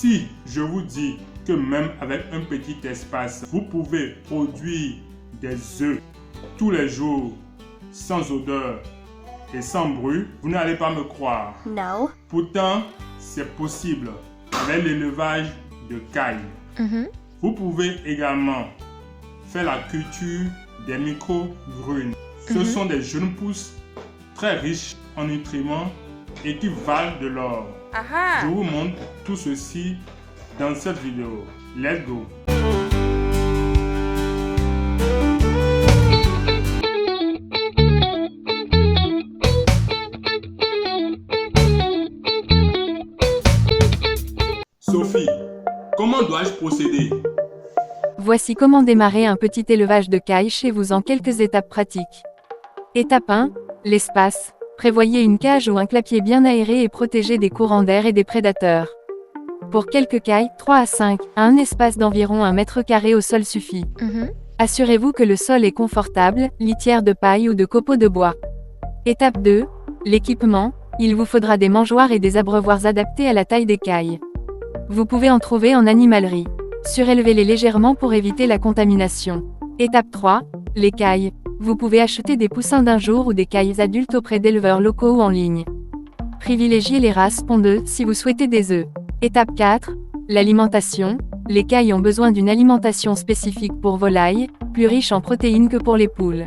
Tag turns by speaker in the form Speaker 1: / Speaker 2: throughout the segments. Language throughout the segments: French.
Speaker 1: Si je vous dis que même avec un petit espace, vous pouvez produire des œufs tous les jours sans odeur et sans bruit, vous n'allez pas me croire.
Speaker 2: No.
Speaker 1: Pourtant, c'est possible avec l'élevage de cailles. Vous pouvez également faire la culture des micro-grunes. Ce sont des jeunes pousses très riches en nutriments et qui valent de l'or. Je vous montre tout ceci dans cette vidéo. Let's go! Sophie, comment dois-je procéder?
Speaker 3: Voici comment démarrer un petit élevage de cailles chez vous en quelques étapes pratiques. Étape 1. L'espace. Prévoyez une cage ou un clapier bien aéré et protégé des courants d'air et des prédateurs. Pour quelques cailles, 3 à 5, un espace d'environ 1 mètre carré au sol suffit. Assurez-vous que le sol est confortable, litière de paille ou de copeaux de bois. Étape 2. L'équipement. Il vous faudra des mangeoires et des abreuvoirs adaptés à la taille des cailles. Vous pouvez en trouver en animalerie. Surélevez-les légèrement pour éviter la contamination. Étape 3. Les cailles. Vous pouvez acheter des poussins d'un jour ou des cailles adultes auprès d'éleveurs locaux ou en ligne. Privilégiez les races pondeuses si vous souhaitez des œufs. Étape 4. L'alimentation. Les cailles ont besoin d'une alimentation spécifique pour volailles, plus riche en protéines que pour les poules.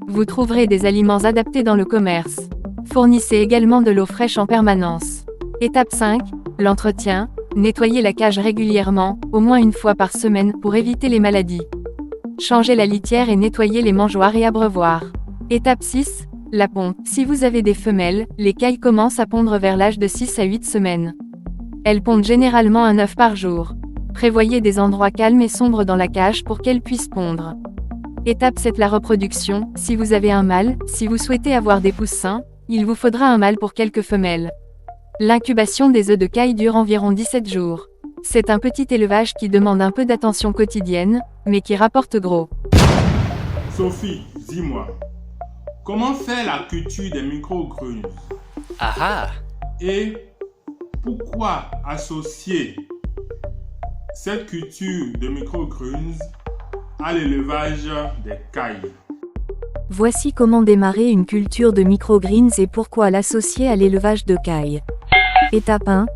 Speaker 3: Vous trouverez des aliments adaptés dans le commerce. Fournissez également de l'eau fraîche en permanence. Étape 5. L'entretien. Nettoyez la cage régulièrement, au moins une fois par semaine, pour éviter les maladies. Changez la litière et nettoyez les mangeoires et abreuvoirs. Étape 6. La ponte. Si vous avez des femelles, les cailles commencent à pondre vers l'âge de 6 à 8 semaines. Elles pondent généralement un œuf par jour. Prévoyez des endroits calmes et sombres dans la cage pour qu'elles puissent pondre. Étape 7. La reproduction. Si vous avez un mâle, si vous souhaitez avoir des poussins, il vous faudra un mâle pour quelques femelles. L'incubation des œufs de caille dure environ 17 jours. C'est un petit élevage qui demande un peu d'attention quotidienne, mais qui rapporte gros.
Speaker 1: Sophie, dis-moi, comment faire la culture des micro-grunes? Et pourquoi associer cette culture de micro-grunes à l'élevage des cailles?
Speaker 2: Voici comment démarrer une culture de microgreens et pourquoi l'associer à l'élevage de cailles. Étape 1.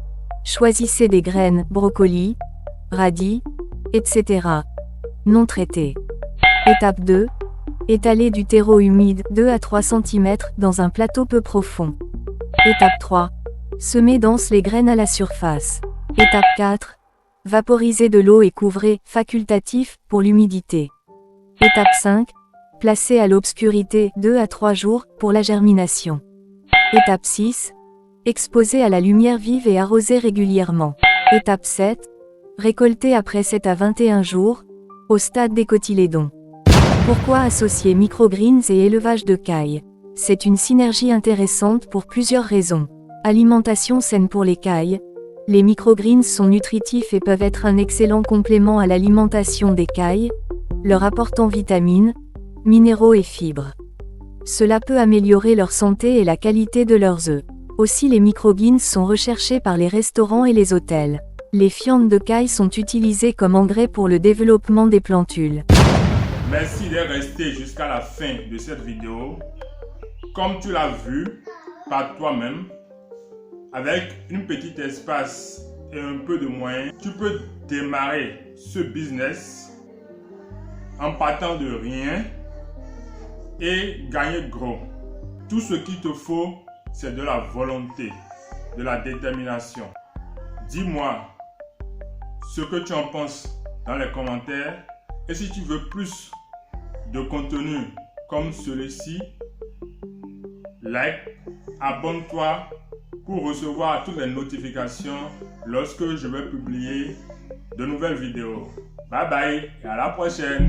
Speaker 2: Choisissez des graines, brocolis, radis, etc. non traitées. Étape 2. Étalez du terreau humide 2 à 3 cm dans un plateau peu profond. Étape 3. Semez dense les graines à la surface. Étape 4. Vaporisez de l'eau et couvrez, facultatif, pour l'humidité. Étape 5. Placez à l'obscurité 2 à 3 jours pour la germination. Étape 6. Exposez à la lumière vive et arrosez régulièrement. Étape 7. Récoltez après 7 à 21 jours, au stade des cotylédons. Pourquoi associer microgreens et élevage de cailles? C'est une synergie intéressante pour plusieurs raisons. Alimentation saine pour les cailles. Les microgreens sont nutritifs et peuvent être un excellent complément à l'alimentation des cailles, leur apportant vitamines, minéraux et fibres. Cela peut améliorer leur santé et la qualité de leurs œufs. Aussi les microgreens sont recherchés par les restaurants et les hôtels. Les fientes de caille sont utilisées comme engrais pour le développement des plantules.
Speaker 1: Merci d'être resté jusqu'à la fin de cette vidéo. Comme tu l'as vu par toi-même, avec un petit espace et un peu de moyens, tu peux démarrer ce business en partant de rien et gagner gros. Tout ce qu'il te faut, c'est de la volonté, de la détermination. Dis-moi ce que tu en penses dans les commentaires. Et si tu veux plus de contenu comme celui-ci, like, abonne-toi pour recevoir toutes les notifications lorsque je vais publier de nouvelles vidéos. Bye bye et à la prochaine.